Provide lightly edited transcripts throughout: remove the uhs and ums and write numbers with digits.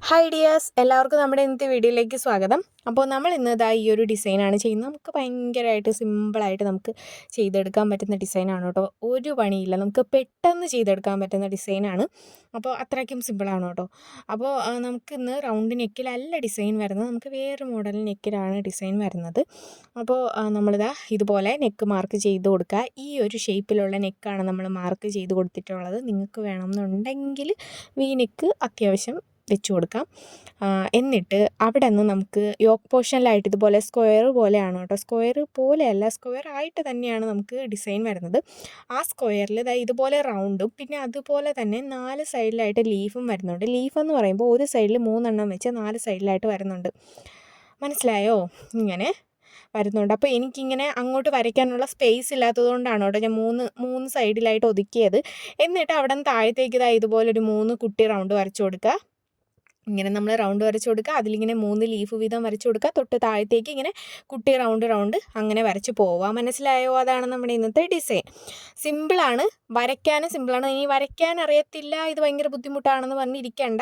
Hi dears, എല്ലാവർക്കും നമ്മുടെ ഇന്നത്തെ വീഡിയോയിലേക്ക് സ്വാഗതം. അപ്പോൾ നമ്മൾ ഇന്ന് ഈ ഒരു ഡിസൈനാണ് ചെയ്യുന്നത്. നമുക്ക് ഭയങ്കരമായിട്ട് സിമ്പിളായിട്ട് നമുക്ക് ചെയ്തെടുക്കാൻ പറ്റുന്ന ഡിസൈനാണ് കേട്ടോ. ഒരു പണിയില്ല, നമുക്ക് പെട്ടെന്ന് ചെയ്തെടുക്കാൻ പറ്റുന്ന ഡിസൈനാണ്. അപ്പോൾ അത്രയ്ക്കും സിമ്പിളാണ് കേട്ടോ. അപ്പോൾ നമുക്കിന്ന് റൗണ്ട് നെക്കിലല്ല ഡിസൈൻ വരുന്നത്, നമുക്ക് വേറെ മോഡൽ നെക്കിലാണ് ഡിസൈൻ വരുന്നത്. അപ്പോൾ നമ്മളിതാ ഇതുപോലെ നെക്ക് മാർക്ക് ചെയ്ത് കൊടുക്കുക. ഈ ഒരു ഷേപ്പിലുള്ള നെക്കാണ് നമ്മൾ മാർക്ക് ചെയ്ത് കൊടുത്തിട്ടുള്ളത്. നിങ്ങൾക്ക് വേണമെന്നുണ്ടെങ്കിൽ വി നെക്ക് അത്യാവശ്യം വെച്ച് കൊടുക്കാം. എന്നിട്ട് അവിടെ നിന്ന് നമുക്ക് യോക്ക് പോർഷനിലായിട്ട് ഇതുപോലെ സ്ക്വയർ പോലെയാണ് കേട്ടോ, സ്ക്വയർ പോലെയല്ല, സ്ക്വയർ ആയിട്ട് തന്നെയാണ് നമുക്ക് ഡിസൈൻ വരുന്നത്. ആ സ്ക്വയറിൽ ഇതുപോലെ റൗണ്ടും പിന്നെ അതുപോലെ തന്നെ 4 സൈഡിലായിട്ട് ലീഫും വരുന്നുണ്ട്. ലീഫ് എന്ന് പറയുമ്പോൾ ഒരു സൈഡിൽ 3 എണ്ണം വെച്ച് 4 സൈഡിലായിട്ട് വരുന്നുണ്ട്. മനസ്സിലായോ? ഇങ്ങനെ വരുന്നുണ്ട്. അപ്പോൾ എനിക്കിങ്ങനെ അങ്ങോട്ട് വരയ്ക്കാനുള്ള സ്പേസ് ഇല്ലാത്തത് കൊണ്ടാണ് കേട്ടോ ഞാൻ മൂന്ന് സൈഡിലായിട്ട് ഒതുക്കിയത്. എന്നിട്ട് അവിടെ നിന്ന് താഴത്തേക്ക് ഇതുപോലൊരു 3 കുട്ടി റൗണ്ട് വരച്ചു കൊടുക്കുക. ഇങ്ങനെ നമ്മൾ റൗണ്ട് വരച്ച് കൊടുക്കുക, അതിലിങ്ങനെ 3 ലീഫ് വീതം വരച്ച് കൊടുക്കുക. തൊട്ട് താഴത്തേക്ക് ഇങ്ങനെ കുട്ടി റൗണ്ട് അങ്ങനെ വരച്ച് പോവുക. മനസ്സിലായോ? അതാണ് നമ്മുടെ ഇന്നത്തെ ഡിസൈൻ. സിമ്പിളാണ്, വരയ്ക്കാനും സിമ്പിളാണ്. ഇനി വരയ്ക്കാൻ അറിയത്തില്ല, ഇത് ഭയങ്കര ബുദ്ധിമുട്ടാണെന്ന് പറഞ്ഞിരിക്കേണ്ട.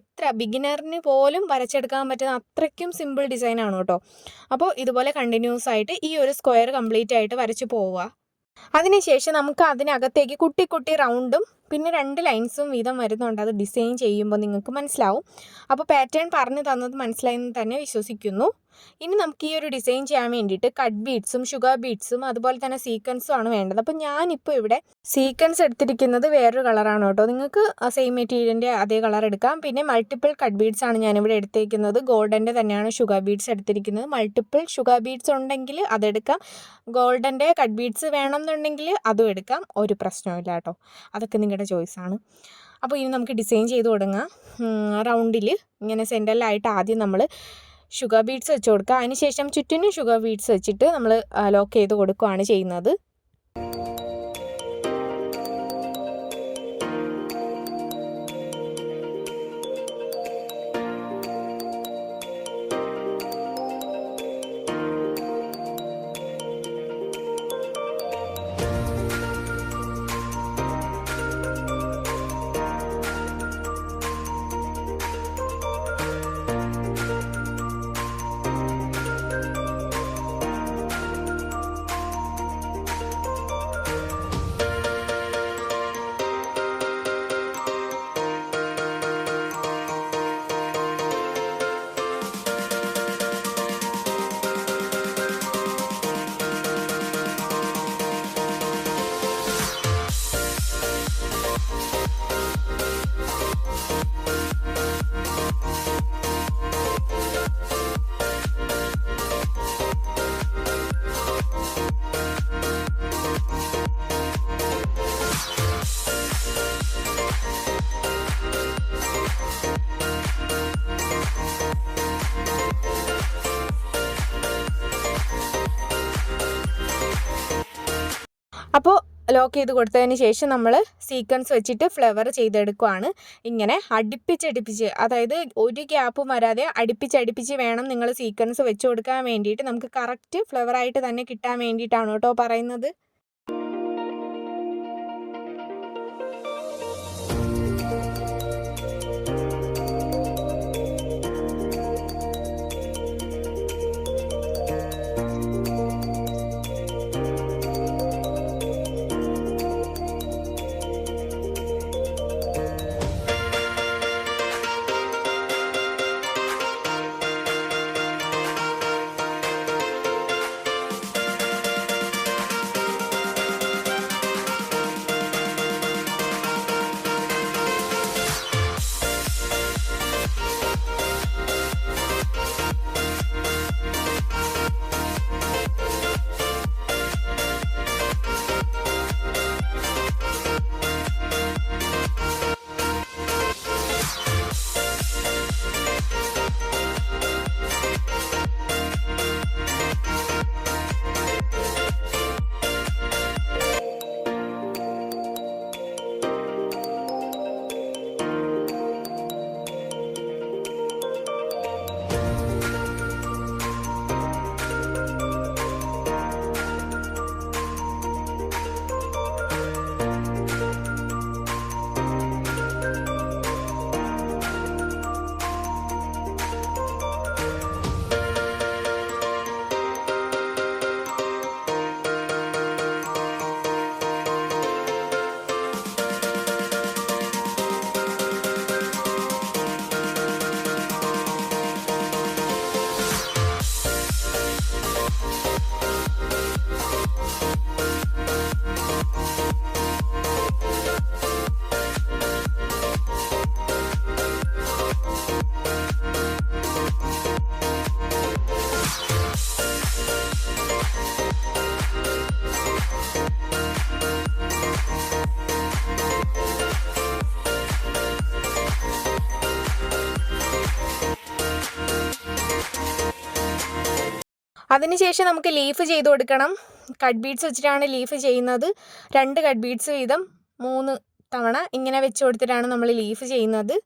എത്ര ബിഗിനറിന് പോലും വരച്ചെടുക്കാൻ പറ്റുന്ന അത്രയ്ക്കും സിമ്പിൾ ഡിസൈനാണ് കേട്ടോ. അപ്പോൾ ഇതുപോലെ കണ്ടിന്യൂസ് ആയിട്ട് ഈ ഒരു സ്ക്വയർ കംപ്ലീറ്റ് ആയിട്ട് വരച്ച് പോവുക. അതിനുശേഷം നമുക്ക് അതിനകത്തേക്ക് കുട്ടി റൗണ്ടും പിന്നെ 2 ലൈൻസും വീതം വരുന്നുണ്ട്. അത് ഡിസൈൻ ചെയ്യുമ്പോൾ നിങ്ങൾക്ക് മനസ്സിലാവും. അപ്പോൾ പാറ്റേൺ പറഞ്ഞു തന്നത് മനസ്സിലായെന്ന് തന്നെ വിശ്വസിക്കുന്നു. ഇനി നമുക്ക് ഈ ഒരു ഡിസൈൻ ചെയ്യാൻ വേണ്ടിയിട്ട് കട്ട് ബീഡ്സും ഷുഗർ ബീഡ്സും അതുപോലെ തന്നെ സീക്വൻസും ആണ് വേണ്ടത്. അപ്പോൾ ഞാനിപ്പോൾ ഇവിടെ സീക്വൻസ് എടുത്തിരിക്കുന്നത് വേറൊരു കളറാണ് കേട്ടോ. നിങ്ങൾക്ക് സെയിം മെറ്റീരിയലിൻ്റെ അതേ കളർ എടുക്കാം. പിന്നെ മൾട്ടിപ്പിൾ കട്ട് ബീഡ്സ് ആണ് ഞാനിവിടെ എടുത്തിരിക്കുന്നത്. ഗോൾഡൻ്റെ തന്നെയാണ് ഷുഗർ ബീഡ്സ് എടുത്തിരിക്കുന്നത്. മൾട്ടിപ്പിൾ ഷുഗർ ബീഡ്സ് ഉണ്ടെങ്കിൽ അതെടുക്കാം, ഗോൾഡൻ്റെ കട്ട് ബീഡ്സ് വേണമെന്നുണ്ടെങ്കിൽ അതും എടുക്കാം, ഒരു പ്രശ്നമില്ല കേട്ടോ. അതൊക്കെ നിങ്ങളുടെ ചോയ്സാണ്. അപ്പോൾ ഇനി നമുക്ക് ഡിസൈൻ ചെയ്ത് തുടങ്ങാം. റൗണ്ടിൽ ഇങ്ങനെ സെൻറ്ററിലായിട്ട് ആദ്യം നമ്മൾ ഷുഗർ ബീഡ്സ് വെച്ച് കൊടുക്കുക. അതിനുശേഷം ചുറ്റിനും ഷുഗർ ബീഡ്സ് വെച്ചിട്ട് നമ്മൾ ലോക്ക് ചെയ്ത് കൊടുക്കുകയാണ് ചെയ്യുന്നത്. അപ്പോൾ ലോക്ക് ചെയ്ത് കൊടുത്തതിന് ശേഷം നമ്മൾ സീക്വൻസ് വെച്ചിട്ട് ഫ്ലവർ ചെയ്തെടുക്കുകയാണ്. ഇങ്ങനെ അടുപ്പിച്ചടുപ്പിച്ച്, അതായത് ഒരു ഗ്യാപ്പും വരാതെ അടുപ്പിച്ചടുപ്പിച്ച് വേണം നിങ്ങൾ സീക്വൻസ് വെച്ച് കൊടുക്കാൻ വേണ്ടിയിട്ട്. നമുക്ക് കറക്റ്റ് ഫ്ലവറായിട്ട് തന്നെ കിട്ടാൻ വേണ്ടിയിട്ടാണ് കേട്ടോ പറയുന്നത്. അതിനുശേഷം നമുക്ക് ലീഫ് ചെയ്ത് കൊടുക്കണം. കട്ട് ബീഡ്സ് വെച്ചിട്ടാണ് ലീഫ് ചെയ്യുന്നത്. 2 കട്ട് ബീഡ്സ് വീതം 3 തവണ ഇങ്ങനെ വെച്ച് കൊടുത്തിട്ടാണ് നമ്മൾ ലീഫ് ചെയ്യുന്നത്.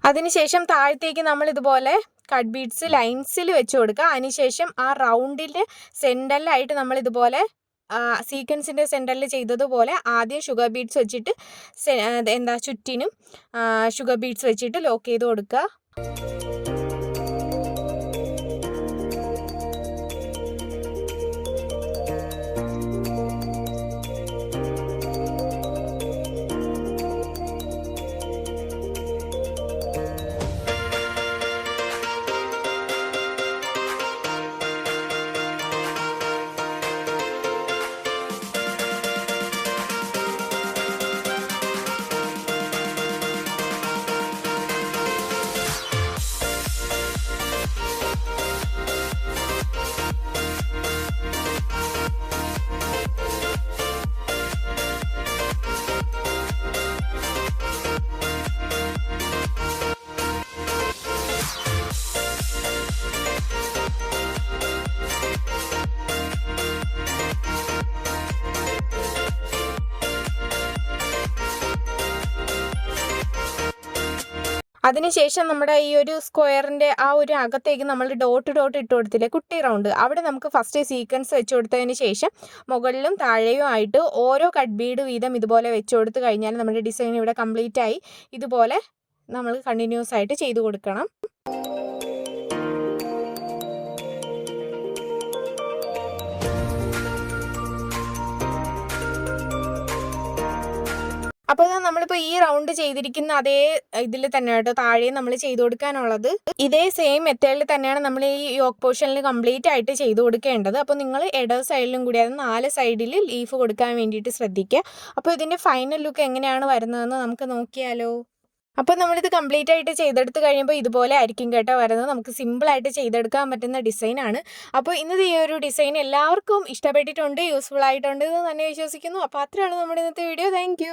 അതിനുശേഷം താഴത്തേക്ക് നമ്മൾ ഇതുപോലെ കട്ട് ബീഡ്സ് ലൈൻസിൽ വെച്ച് കൊടുക്കുക. അതിനുശേഷം ആ റൗണ്ടിൻ്റെ സെൻറ്ററിലായിട്ട് നമ്മൾ ഇതുപോലെ സീക്വൻസിൻ്റെ സെൻറ്ററിൽ ചെയ്തതുപോലെ ആദ്യം ഷുഗർ ബീഡ്സ് വെച്ചിട്ട് ചുറ്റിനും ഷുഗർ ബീഡ്സ് വെച്ചിട്ട് ലോക്ക് ചെയ്ത് കൊടുക്കുക. അതിനുശേഷം നമ്മുടെ ഈ ഒരു സ്ക്വയറിൻ്റെ ആ ഒരു അകത്തേക്ക് നമ്മൾ ഡോട്ട് ഇട്ട് കൊടുത്തില്ലേ, കുട്ടി റൗണ്ട്, അവിടെ നമുക്ക് ഫസ്റ്റ് സീക്വൻസ് വെച്ച് കൊടുത്തതിന് ശേഷം മുകളിലും താഴെയും ആയിട്ട് ഓരോ കട്ട് ബീഡ് വീതം ഇതുപോലെ വെച്ച് കൊടുത്ത് കഴിഞ്ഞാൽ നമ്മുടെ ഡിസൈൻ ഇവിടെ കംപ്ലീറ്റ് ആയി. ഇതുപോലെ നമ്മൾ കണ്ടിന്യൂസ് ആയിട്ട് ചെയ്ത് കൊടുക്കണം. അപ്പോൾ നമ്മളിപ്പോൾ ഈ റൗണ്ട് ചെയ്തിരിക്കുന്ന അതേ ഇതിൽ തന്നെ കേട്ടോ താഴെ നമ്മൾ ചെയ്ത് കൊടുക്കാനുള്ളത്. ഇതേ സെയിം മെത്തേഡിൽ തന്നെയാണ് നമ്മൾ ഈ യോക്ക് പോർഷനിൽ കംപ്ലീറ്റ് ആയിട്ട് ചെയ്ത് കൊടുക്കേണ്ടത്. അപ്പോൾ നിങ്ങൾ ഇടത് സൈഡിലും കൂടി അത് 4 സൈഡിൽ ലീഫ് കൊടുക്കാൻ വേണ്ടിയിട്ട് ശ്രദ്ധിക്കുക. അപ്പോൾ ഇതിൻ്റെ ഫൈനൽ ലുക്ക് എങ്ങനെയാണ് വരുന്നതെന്ന് നമുക്ക് നോക്കിയാലോ. അപ്പോൾ നമ്മളിത് കംപ്ലീറ്റ് ആയിട്ട് ചെയ്തെടുത്ത് കഴിയുമ്പോൾ ഇതുപോലെ ആയിരിക്കും കേട്ടോ വരുന്നത്. നമുക്ക് സിമ്പിളായിട്ട് ചെയ്തെടുക്കാൻ പറ്റുന്ന ഡിസൈനാണ്. അപ്പോൾ ഇന്നത്തെ ഈ ഒരു ഡിസൈൻ എല്ലാവർക്കും ഇഷ്ടപ്പെട്ടിട്ടുണ്ട്, യൂസ്ഫുൾ ആയിട്ടുണ്ട് എന്ന് തന്നെ വിശ്വസിക്കുന്നു. അപ്പോൾ അത്രയാണ് നമ്മുടെ ഇന്നത്തെ വീഡിയോ. താങ്ക്